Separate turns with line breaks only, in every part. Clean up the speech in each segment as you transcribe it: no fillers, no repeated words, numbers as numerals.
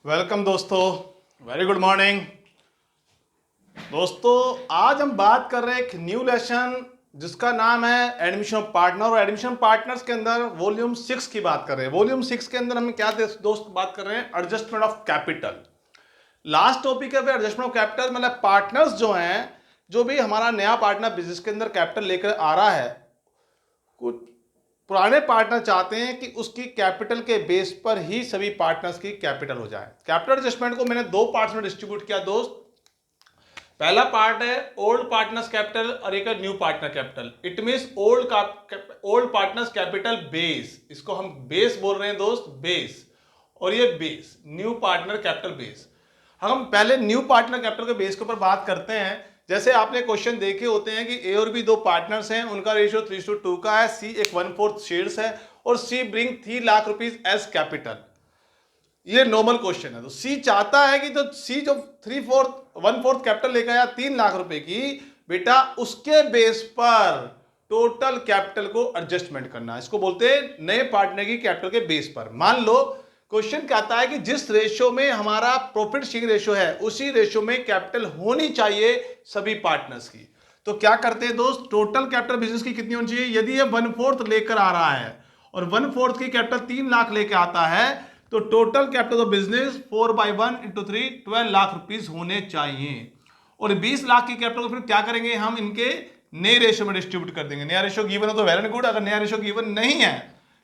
Welcome दोस्तों, very good morning. दोस्तों आज हम बात कर रहे हैं एक न्यू लेसन जिसका नाम है एडमिशन पार्टनर, और एडमिशन पार्टनर्स के अंदर वॉल्यूम 6 की बात कर रहे हैं। वॉल्यूम 6 के अंदर हम क्या दोस्त बात कर रहे हैं, adjustment of capital. Last topic है एडजस्टमेंट ऑफ कैपिटल, मतलब पार्टनर्स जो हैं, जो भी हमारा नया पार्टनर बिजनेस के अंदर कैपिटल लेकर आ रहा है, कुछ पुराने पार्टनर चाहते हैं कि उसकी कैपिटल के बेस पर ही सभी पार्टनर्स की कैपिटल हो जाए। कैपिटल एडजस्टमेंट को मैंने दो पार्ट्स में डिस्ट्रीब्यूट किया दोस्त। पहला पार्ट है ओल्ड पार्टनर्स कैपिटल और एक है new partner capital. It means old partners capital base, इसको हम बेस बोल रहे हैं दोस्त, बेस। और ये base new partner capital base. हम पहले न्यू पार्टनर कैपिटल के बेस के ऊपर बात करते हैं। जैसे आपने क्वेश्चन देखे होते हैं कि ए और बी दो पार्टनर्स हैं, उनका रेशियो 3:2 का है, सी एक 1/4 शेयर्स है और C bring 3 lakh rupees as capital. ये नॉर्मल क्वेश्चन है। तो सी चाहता है कि जो सी जो 1/4 कैपिटल लेकर आया 3 लाख रुपए की, बेटा उसके बेस पर टोटल कैपिटल को एडजस्टमेंट करना, इसको बोलते हैं नए पार्टनर की कैपिटल के बेस पर। मान लो क्वेश्चन कहता है कि जिस रेशियो में हमारा प्रॉफिट शेयरिंग रेशियो है, उसी रेशियो में कैपिटल होनी चाहिए सभी पार्टनर्स की। तो क्या करते हैं दोस्त, टोटल कैपिटल बिजनेस की कितनी होनी चाहिए। यदि ये 1/4 लेकर आ रहा है और 1/4 की कैपिटल 3 लाख लेकर आता है, तो total capital of business 4/1 × 3 12 lakh rupees होने चाहिए। और 20 लाख की कैपिटल को फिर क्या करेंगे, हम इनके नए रेशियो में डिस्ट्रीब्यूट कर देंगे। नया रेशियो गिवन हो तो वेल एंड गुड, अगर नया रेशियो गिवन नहीं है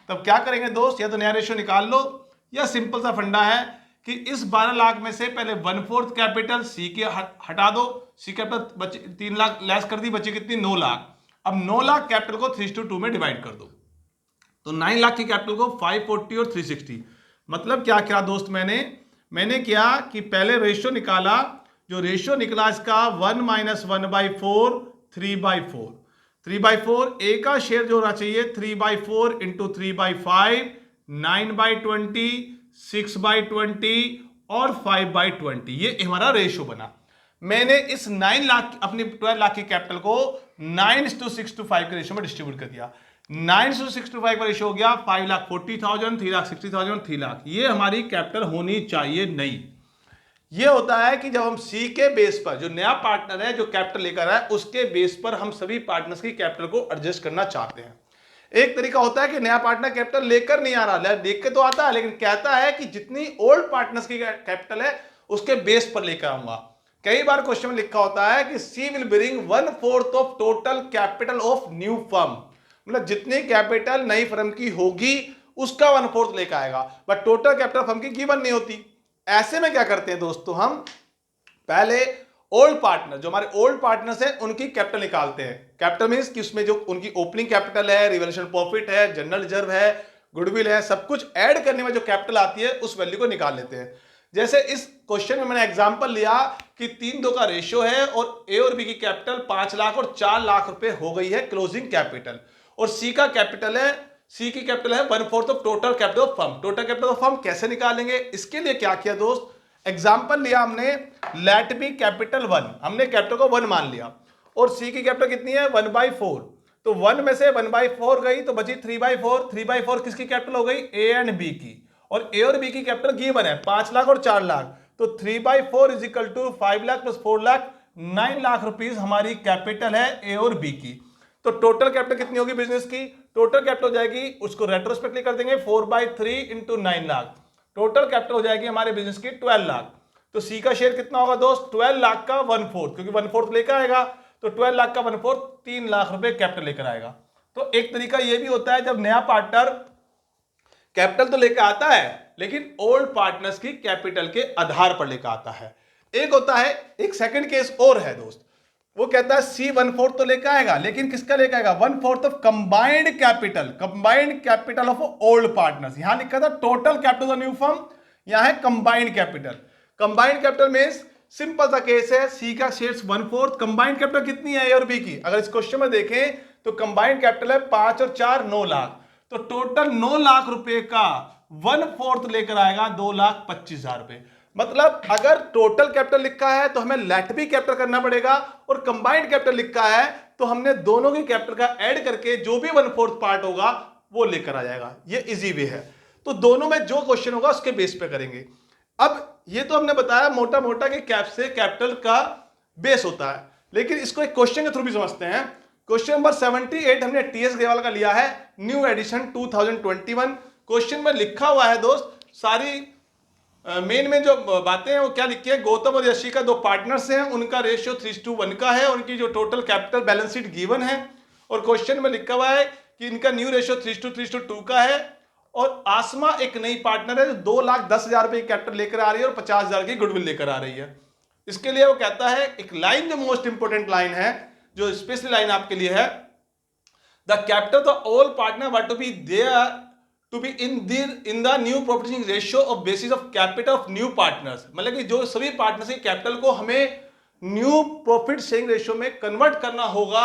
तब क्या करेंगे दोस्त, या तो नया रेशियो निकाल लो, या सिंपल सा फंडा है कि इस 12 लाख में से पहले 1/4 कैपिटल सी के हटा दो, सी कैपिटल बचे 3 लाख लेस कर दी, बची कितनी 9 लाख। अब 9 लाख कैपिटल को 3:2 में डिवाइड कर दो, तो 9 लाख की कैपिटल को 540 और 360। मतलब क्या क्या दोस्त, मैंने क्या कि पहले रेशियो निकाला, जो रेशियो निकला इसका 1 - 1/4 3/4। 3/4 ए का शेयर जो होना चाहिए 3/4 × 3/5 9/20 6/20 और 5/20। ये हमारा रेशियो बना। मैंने इस 9 लाख अपनी 12 लाख की कैपिटल को 9:6 के रेशियो में डिस्ट्रीब्यूट कर दिया। 9:6 का रेशियो हो गया 5,40,000 3,60,000 3 लाख। ये हमारी कैपिटल होनी चाहिए नहीं। ये होता है कि जब हम सी के बेस पर, जो नया पार्टनर है जो कैपिटल लेकर आया, उसके बेस पर हम सभी पार्टनर्स की कैपिटल को एडजस्ट करना चाहते हैं। एक तरीका होता है कि नया पार्टनर कैपिटल लेकर नहीं आ रहा, देख के तो आता है लेकिन कहता है कि जितनी ओल्ड पार्टनर्स की कैपिटल है उसके बेस पर लेकर आऊंगा। कई बार क्वेश्चन में लिखा होता है कि C will bring 1/4 of total capital of new firm, मतलब जितनी कैपिटल नई फर्म की होगी उसका 1/4 लेकर आएगा, बट टोटल कैपिटल फर्म की गिवन नहीं होती। ऐसे में क्या करते हैं दोस्तों, हम पहले ओल्ड पार्टनर, जो हमारे ओल्ड पार्टनर्स हैं, उनकी कैपिटल निकालते हैं। कैपिटल मींस कि उसमें जो उनकी ओपनिंग कैपिटल है, रिवॉल्यूशन प्रॉफिट है, जनरल रिजर्व है, गुडविल है, सब कुछ ऐड करने में जो कैपिटल आती है उस वैल्यू को निकाल लेते हैं। जैसे इस क्वेश्चन में मैंने एग्जांपल लिया कि 3:2 का रेशियो है और ए और बी की कैपिटल 5 लाख और 4 लाख रुपए हो गई है क्लोजिंग कैपिटल, और सी का कैपिटल है, सी की कैपिटल है 1/4 of total capital of firm. Total capital of firm कैसे निकालेंगे, इसके लिए क्या किया दोस्त, एग्जाम्पल लिया हमने, लेट बी कैपिटल 1, हमने कैपिटल को 1 मान लिया, और सी की कैपिटल कितनी है 1/4, तो 1 में से 1/4 गई तो बची 3/4। 3/4 किसकी कैपिटल हो गई, ए एंड बी की, और ए और बी की कैपिटल गिवन है 5 लाख और 4 लाख, तो 3/4 = 5 लाख + 4 लाख 9 लाख रुपीज हमारी कैपिटल है ए और बी की। तो टोटल कैपिटल कितनी होगी बिजनेस की, टोटल कैपिटल हो जाएगी, उसको रेट्रोस्पेक्टली कर देंगे 4/3 × 9 लाख, टोटल कैपिटल हो जाएगी हमारे बिजनेस की 12 लाख। तो सी का शेयर कितना होगा दोस्त, 12 लाख का 1/4, क्योंकि 1/4 लेकर आएगा, तो 12 लाख का 1/4 3 लाख रुपए कैपिटल लेकर आएगा। तो एक तरीका यह भी होता है जब नया पार्टनर कैपिटल तो लेकर आता है लेकिन ओल्ड पार्टनर्स की कैपिटल के आधार पर लेकर आता है। एक होता है, एक सेकंड केस और है दोस्त, वो कहता है सी 1/4 तो लेकर आएगा, लेकिन किसका लेकर आएगा, 1/4 of combined capital of old partners. यहां लिखा था total capital of new firm, यहां है combined capital. Combined capital means simple सा केस है, सी का शेयर्स 1/4, कंबाइंड कैपिटल कितनी है ए और बी की, अगर इस क्वेश्चन में देखें तो कंबाइंड कैपिटल है 5 और 4 9 लाख, तो टोटल 9 लाख रुपए का 1/4 लेकर आएगा 2,25,000 रुपए। मतलब अगर टोटल कैपिटल लिखा है तो हमें लेट बी कैपिटल करना पड़ेगा, और कंबाइंड कैपिटल लिखा है तो हमने दोनों की कैपिटल का ऐड करके जो भी 1/4 पार्ट होगा वो लेकर आ जाएगा। ये इजी वे है। तो दोनों में जो क्वेश्चन होगा उसके बेस पे करेंगे। अब ये तो हमने बताया मोटा मोटा कि कैप से कैपिटल का बेस होता है, लेकिन इसको एक क्वेश्चन के थ्रू भी समझते हैं। क्वेश्चन नंबर 78 हमने टीएस ग्रेवाल का लिया है, न्यू एडिशन 2021। क्वेश्चन में लिखा हुआ है दोस्त, सारी मेन में जो बातें हैं वो क्या लिखी है, गौतम और यशी का दो पार्टनर्स हैं, उनका रेशियो 3:1 का है, उनकी जो total capital balance sheet given है, और क्वेश्चन में लिखा हुआ है कि इनका न्यू रेशियो 3:2 का है, और आसमा एक नई पार्टनर है जो 2,10,000 रुपए की कैपिटल लेकर आ रही है और 50,000 की गुडविल लेकर आ रही है। इसके लिए वो कहता है, एक लाइन जो मोस्ट इंपोर्टेंट लाइन है, जो स्पेशल लाइन आपके लिए है, the capital of all partner were to be there to be in the new property ratio of basis of capital of new partners. मतलब कि जो सभी पार्टनर्स की कैपिटल को हमें न्यू प्रॉफिट शेयरिंग रेशियो में कन्वर्ट करना होगा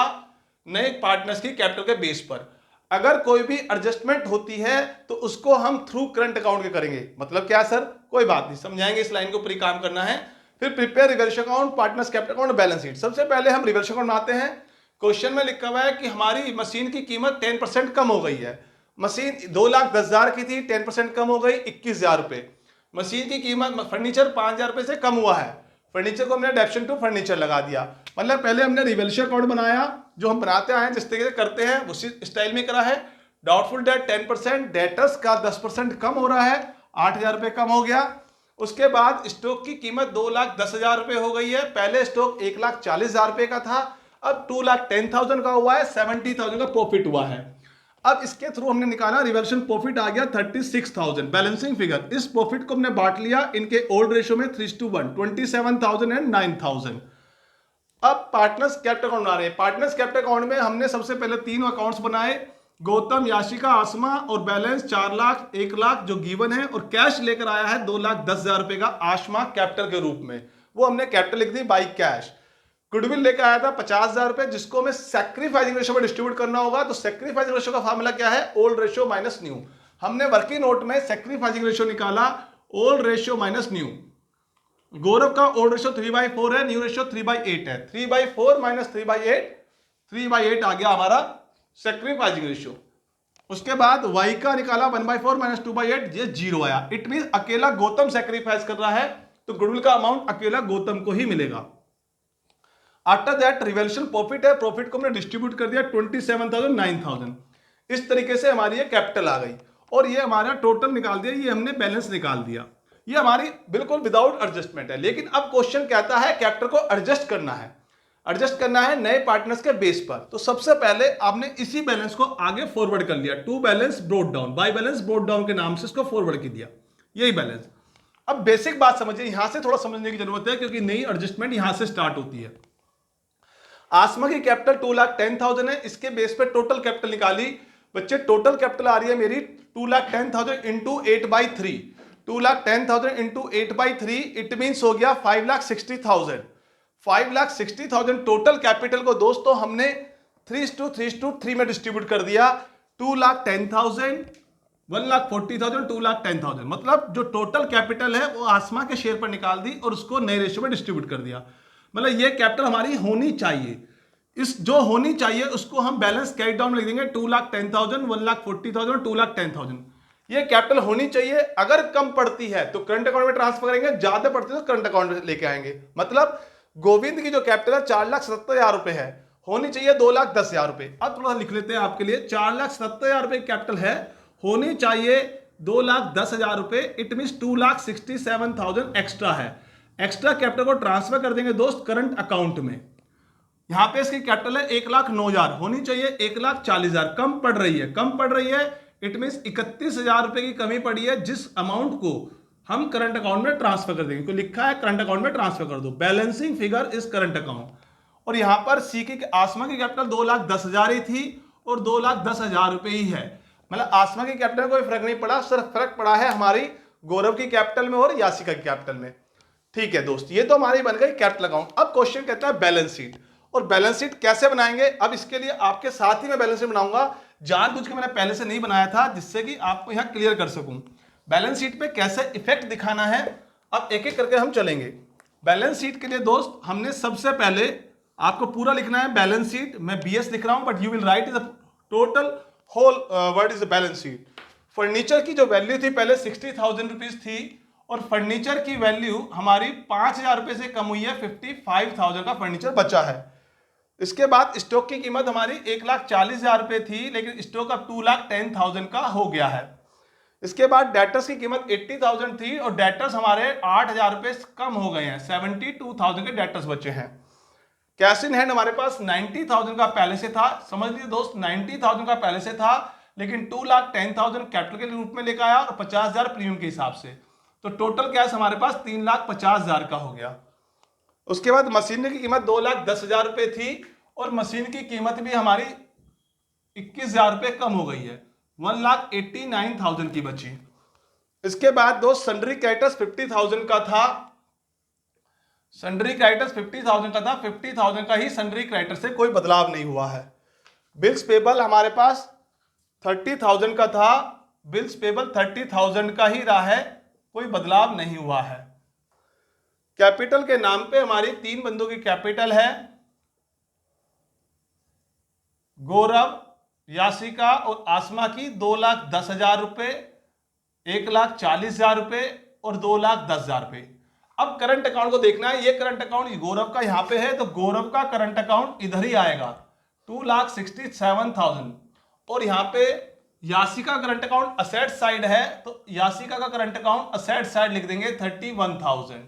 नए पार्टनर्स की कैपिटल के बेस पर। अगर कोई भी एडजस्टमेंट होती है तो उसको हम थ्रू करंट अकाउंट के करेंगे। मतलब क्या सर, कोई बात नहीं, समझाएंगे, इस लाइन के ऊपर ही काम करना है। फिर prepare reverse account, partners capital account, balance sheet. सबसे पहले हम रिवर्स अकाउंट बनाते हैं। क्वेश्चन में लिखा हुआ है कि हमारी मशीन की कीमत 10% कम हो गई है। मशीन 2,10,000 की थी, 10% कम हो गई 21,000 रुपए। मशीन की कीमत, फर्नीचर 5,000 रुपए से कम हुआ है, फर्नीचर को हमने एडेप्शन टू फर्नीचर लगा दिया। मतलब पहले हमने रिवैल्यूएशन अकाउंट बनाया, जो हम बनाते आए हैं, जिस तरीके से करते हैं उसी स्टाइल में करा है। डाउटफुल डेट 10%, डेटर्स का 10% कम हो रहा है, 8,000 रुपए कम हो गया। उसके बाद स्टॉक की कीमत 2,10,000 रुपए हो गई है। पहले स्टॉक 1,40,000 रुपए का था, अब 2,10,000 का हुआ है, 70,000 का प्रॉफिट हुआ है। अब इसके थ्रू हमने निकाला, रिवैल्यूएशन प्रॉफिट आ गया 36,000। बैलेंसिंग फिगर, इस प्रॉफिट को हमने बांट लिया इनके ओल्ड रेशियो में 3:1, 27,000 एंड 9,000। अब पार्टनर्स कैपिटल अकाउंट बना रहे हैं। पार्टनर्स कैपिटल अकाउंट में हमने सबसे पहले 3 अकाउंट्स बनाए, गौतम, याशिका, आसमा, और बैलेंस 4 लाख, 1 लाख जो गिवन है, और कैश लेकर आया है 2,10,000 रुपए का आसमा कैपिटल के रूप में, वो हमने कैपिटल लिख दी बाई कैश। गुडविल लेकर आया था 50,000 रुपए, जिसको हमें सैक्रिफाइसिंग रेशियो में डिस्ट्रीब्यूट करना होगा। तो सैक्रिफाइसिंग रेशियो का फार्मूला क्या है, ओल्ड रेशियो माइनस न्यू। हमने वर्किंग नोट में सैक्रिफाइसिंग रेशियो निकाला, ओल्ड रेशियो माइनस न्यू। गौरव का ओल्ड रेशियो 3/4 है, न्यू रेशियो 3/8 है। 3/4 माइनस 3/8, 3/8 आ गया हमारा सैक्रिफाइसिंग रेशियो। उसके बाद वाई का निकाला 1/4 माइनस 2/8, ये 0 आया। इट मीन अकेला गौतम सैक्रिफाइस कर रहा है, तो गुडविल का अमाउंट अकेला गौतम को ही मिलेगा। आफ्टर दैट रिवैल्यूएशन प्रॉफिट है, प्रॉफिट को हमने डिस्ट्रीब्यूट कर दिया 27,000, 9,000। इस तरीके से हमारी ये कैपिटल आ गई, और ये हमारा टोटल निकाल दिया, ये हमने बैलेंस निकाल दिया। ये हमारी बिल्कुल विदाउट एडजस्टमेंट है। लेकिन अब क्वेश्चन कहता है कैपिटल को एडजस्ट करना है, एडजस्ट करना है नए पार्टनर्स के बेस पर। तो सबसे पहले आपने इसी बैलेंस को आगे फॉरवर्ड कर लिया, to balance brought down, by balance brought down के नाम से इसको फॉरवर्ड कर दिया, यही बैलेंस। अब बेसिक बात समझिए, यहां से थोड़ा समझने की जरूरत है, क्योंकि नई एडजस्टमेंट यहां से स्टार्ट होती है। आसमा की कैपिटल 2,10,000 है, इसके बेस पे टोटल कैपिटल निकाली। बच्चे टोटल कैपिटल आ रही है मेरी 2,10,000 इंटू 8/3, 2,10,000 इंटू 8/3, इट मीन्स हो गया 5,60,000। 5,60,000 टोटल कैपिटल को दोस्तों हमने 3:3 में डिस्ट्रीब्यूट कर दिया। 2,10,000, 1,40,000, 2,10,000, मतलब जो टोटल कैपिटल है वो आसमा के शेयर पर निकाल दी और उसको नए रेशियो में डिस्ट्रीब्यूट कर दिया। मतलब ये कैपिटल हमारी होनी चाहिए, इस जो होनी चाहिए उसको हम बैलेंस कैरी डाउन में लिख देंगे 2,10,000, 1,40,000, 2,10,000। ये कैपिटल होनी चाहिए। अगर कम पड़ती है तो करंट अकाउंट में ट्रांसफर करेंगे, ज्यादा पड़ती है तो करंट अकाउंट में लेके आएंगे। मतलब गोविंद की जो कैपिटल है 4,70,000 रुपए है, होनी चाहिए 2,10,000 रुपए। अब थोड़ा लिख लेते हैं आपके लिए, 4,70,000 रुपए कैपिटल है, होनी चाहिए 2,10,000 रुपए, इट मीन 2,67,000 एक्स्ट्रा है। एक्स्ट्रा कैपिटल को ट्रांसफर कर देंगे दोस्त करंट अकाउंट में। यहां पे इसकी कैपिटल है 1,09,000, होनी चाहिए 1,40,000, कम पड़ रही है, कम पड़ रही है, इट मीन 31,000 रुपए की कमी पड़ी है, जिस अमाउंट को हम करंट अकाउंट में ट्रांसफर कर देंगे। तो लिखा है करंट अकाउंट में ट्रांसफर कर दो, balancing figure is current account. और यहां पर सी की आसमा की कैपिटल 2,10,000 ही थी और 2,10,000 रुपए ही है। मतलब आसमा की कैपिटल में कोई फर्क नहीं पड़ा, सिर्फ फर्क पड़ा है हमारी गौरव की कैपिटल में और यासिका की कैपिटल में। ठीक है दोस्त, ये तो हमारी बन गई कैपिटल अकाउंट। अब क्वेश्चन कहता है बैलेंस शीट, और बैलेंस शीट कैसे बनाएंगे। अब इसके लिए आपके साथ ही मैं बैलेंस शीट बनाऊंगा, जानबूझ के मैंने पहले से नहीं बनाया था, जिससे कि आपको यहां क्लियर कर सकूं बैलेंस शीट पे कैसे इफेक्ट दिखाना है। अब एक एक करके हम चलेंगे। बैलेंस शीट के लिए दोस्त हमने सबसे पहले आपको पूरा लिखना है बैलेंस शीट। मैं BS लिख रहा हूं, but you will write the total whole word is the balance sheet. Furniture की जो वैल्यू थी पहले 60,000 रुपीज थी, और फर्नीचर की वैल्यू हमारी 5,000 रुपये से कम हुई है, 55,000 का फर्नीचर बचा है। इसके बाद स्टॉक की कीमत हमारी 1,40,000 रुपये थी, लेकिन स्टॉक अब 2,10,000 का हो गया है। इसके बाद डेटर्स की कीमत 80,000 थी और डेटर्स हमारे 8,000 रुपये कम हो गए हैं, 72,000 के डेटर्स बचे हैं। कैश इन हैंड हमारे पास 90,000 का पहले से था, समझ लीजिए दोस्त 90,000 का पहले से था, लेकिन 2,10,000 कैपिटल के रूप में लेकर आया और 50,000 प्रीमियम के हिसाब से, तो टोटल कैश हमारे पास 3,50,000 का हो गया। उसके बाद मशीनरी की कीमत 2,10,000 रुपये थी और मशीन की कीमत भी हमारी 21,000 रुपये कम हो गई है, 1,89,000 की बची। इसके बाद दोस्त सन्ड्री क्रेडिटर्स 50,000 का था, सन्ड्री क्रेडिटर्स 50,000 का था, 50,000 का ही सन्ड्री क्रेडिटर से कोई बदलाव नहीं हुआ है। बिल्स पेबल हमारे पास 30,000 का था, बिल्स पेबल 30,000 का ही रहा है, कोई बदलाव नहीं हुआ है। कैपिटल के नाम पे हमारी 3 बंदों की कैपिटल है, गौरव, यासिका और आसमा की 2,10,000 रुपये, 1,40,000 रुपये और 2,10,000 रुपये। अब करंट अकाउंट को देखना है, ये करंट अकाउंट गौरव का यहां पे है, तो गौरव का करंट अकाउंट इधर ही आएगा 2,67,000, और यहां पे Yashica current account asset side है, तो यासिका का करंट अकाउंट असेट साइड लिख देंगे 31,000।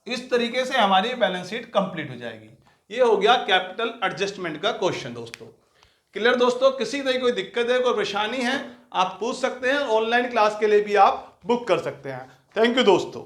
इस तरीके से हमारी बैलेंस शीट कंप्लीट हो जाएगी। ये हो गया कैपिटल एडजस्टमेंट का क्वेश्चन दोस्तों। क्लियर दोस्तों? किसी तरह कोई दिक्कत है, कोई परेशानी है, आप पूछ सकते हैं। ऑनलाइन क्लास के लिए भी आप बुक कर सकते हैं। थैंक यू दोस्तों।